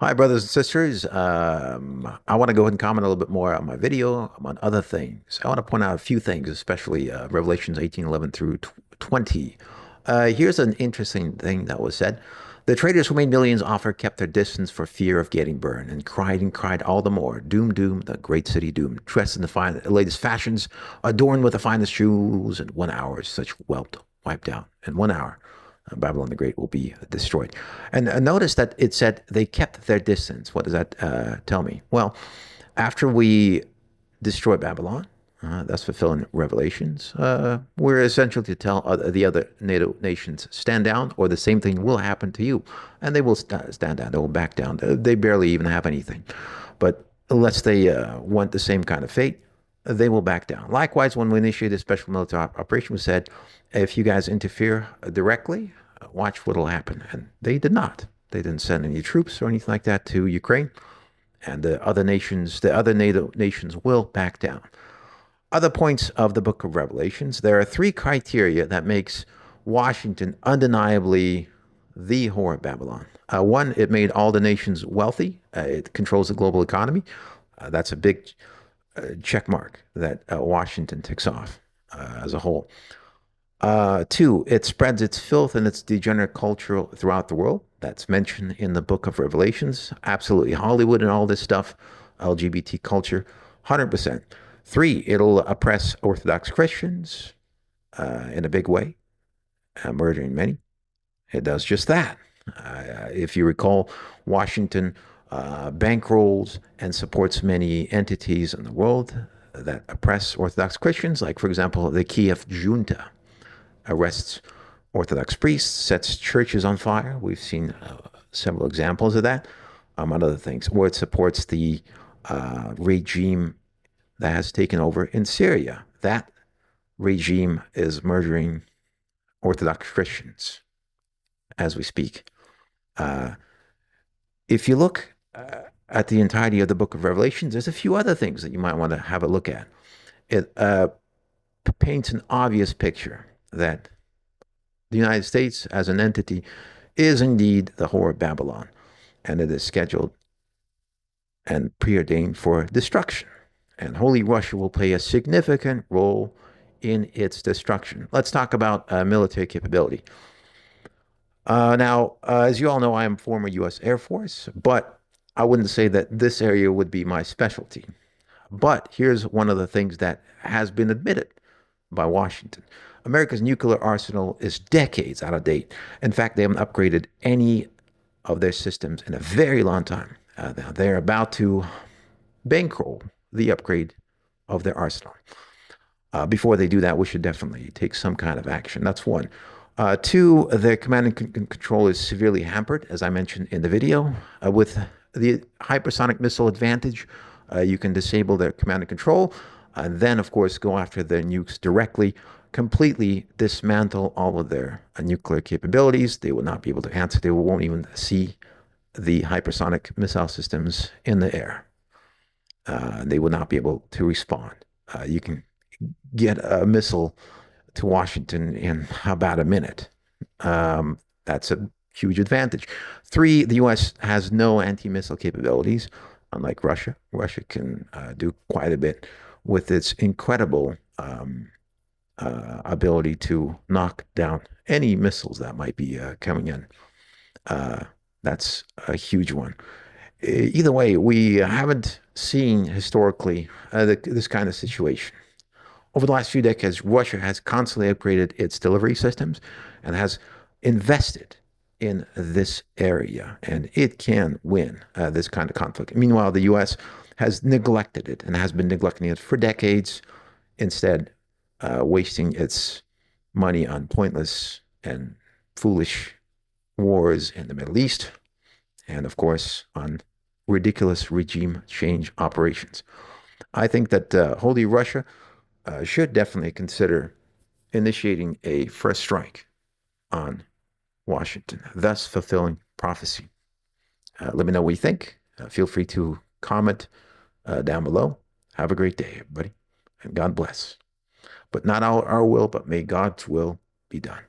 Hi, brothers and sisters. I want to go ahead and comment a little bit more on my video, on other things. I want to point out a few things, especially Revelations 18:11 through 20. Here's an interesting thing that was said. The traders who made millions off her kept their distance for fear of getting burned and cried all the more. Doom, doom, the great city doomed, dressed in the latest fashions, adorned with the finest jewels. In 1 hour, such wealth wiped out. In 1 hour. Babylon the Great will be destroyed. And notice that it said they kept their distance. What does that tell me? Well, after we destroy Babylon, that's fulfilling Revelations, we're essentially to tell the other NATO nations, stand down, or the same thing will happen to you. And they will stand down. They will back down. They barely even have anything. But unless they want the same kind of fate, they will back down. Likewise, when we initiated a special military operation, we said, if you guys interfere directly, watch what will happen. And they did not. They didn't send any troops or anything like that to Ukraine. And the other nations, the other NATO nations will back down. Other points of the book of Revelations, there are three criteria that makes Washington undeniably the whore of Babylon. One, it made all the nations wealthy. It controls the global economy. That's a big check mark that Washington ticks off as a whole. Two, it spreads its filth and its degenerate culture throughout the world. That's mentioned in the book of Revelations. Absolutely. Hollywood and all this stuff, LGBT culture, 100%. Three, it'll oppress Orthodox Christians in a big way, murdering many. It does just that. If you recall, Washington bankrolls and supports many entities in the world that oppress Orthodox Christians, like, for example, the Kiev junta arrests Orthodox priests, sets churches on fire. We've seen several examples of that, among other things, where it supports the regime that has taken over in Syria. That regime is murdering Orthodox Christians as we speak. Uh, if you look at the entirety of the book of Revelations, there's a few other things that you might want to have a look at. It paints an obvious picture that the United States as an entity is indeed the whore of Babylon, and it is scheduled and preordained for destruction. And Holy Russia will play a significant role in its destruction. Let's talk about military capability. Now, as you all know, I am former U.S. Air Force, but I wouldn't say that this area would be my specialty. But here's one of the things that has been admitted by Washington. America's nuclear arsenal is decades out of date. In fact, they haven't upgraded any of their systems in a very long time. They're about to bankroll the upgrade of their arsenal. Before they do that, we should definitely take some kind of action. That's one. Two, their command and control is severely hampered, as I mentioned in the video. With the hypersonic missile advantage, you can disable their command and control, and then, of course, go after their nukes directly, completely dismantle all of their nuclear capabilities. They will not be able to answer. They won't even see the hypersonic missile systems in the air. They will not be able to respond. You can get a missile to Washington in about a minute. That's a huge advantage. Three, the U.S. has no anti-missile capabilities, unlike Russia. Russia can do quite a bit with its incredible ability to knock down any missiles that might be coming in. That's a huge one. Either way, we haven't seen historically this kind of situation. Over the last few decades, Russia has constantly upgraded its delivery systems and has invested in this area, and it can win this kind of conflict. Meanwhile, the U.S. has neglected it and has been neglecting it for decades, instead wasting its money on pointless and foolish wars in the Middle East, and of course on ridiculous regime change operations. I think that Holy Russia should definitely consider initiating a first strike on Washington, thus fulfilling prophecy. Let me know what you think. Feel free to comment down below. Have a great day, everybody, and God bless. But not our will, but may God's will be done.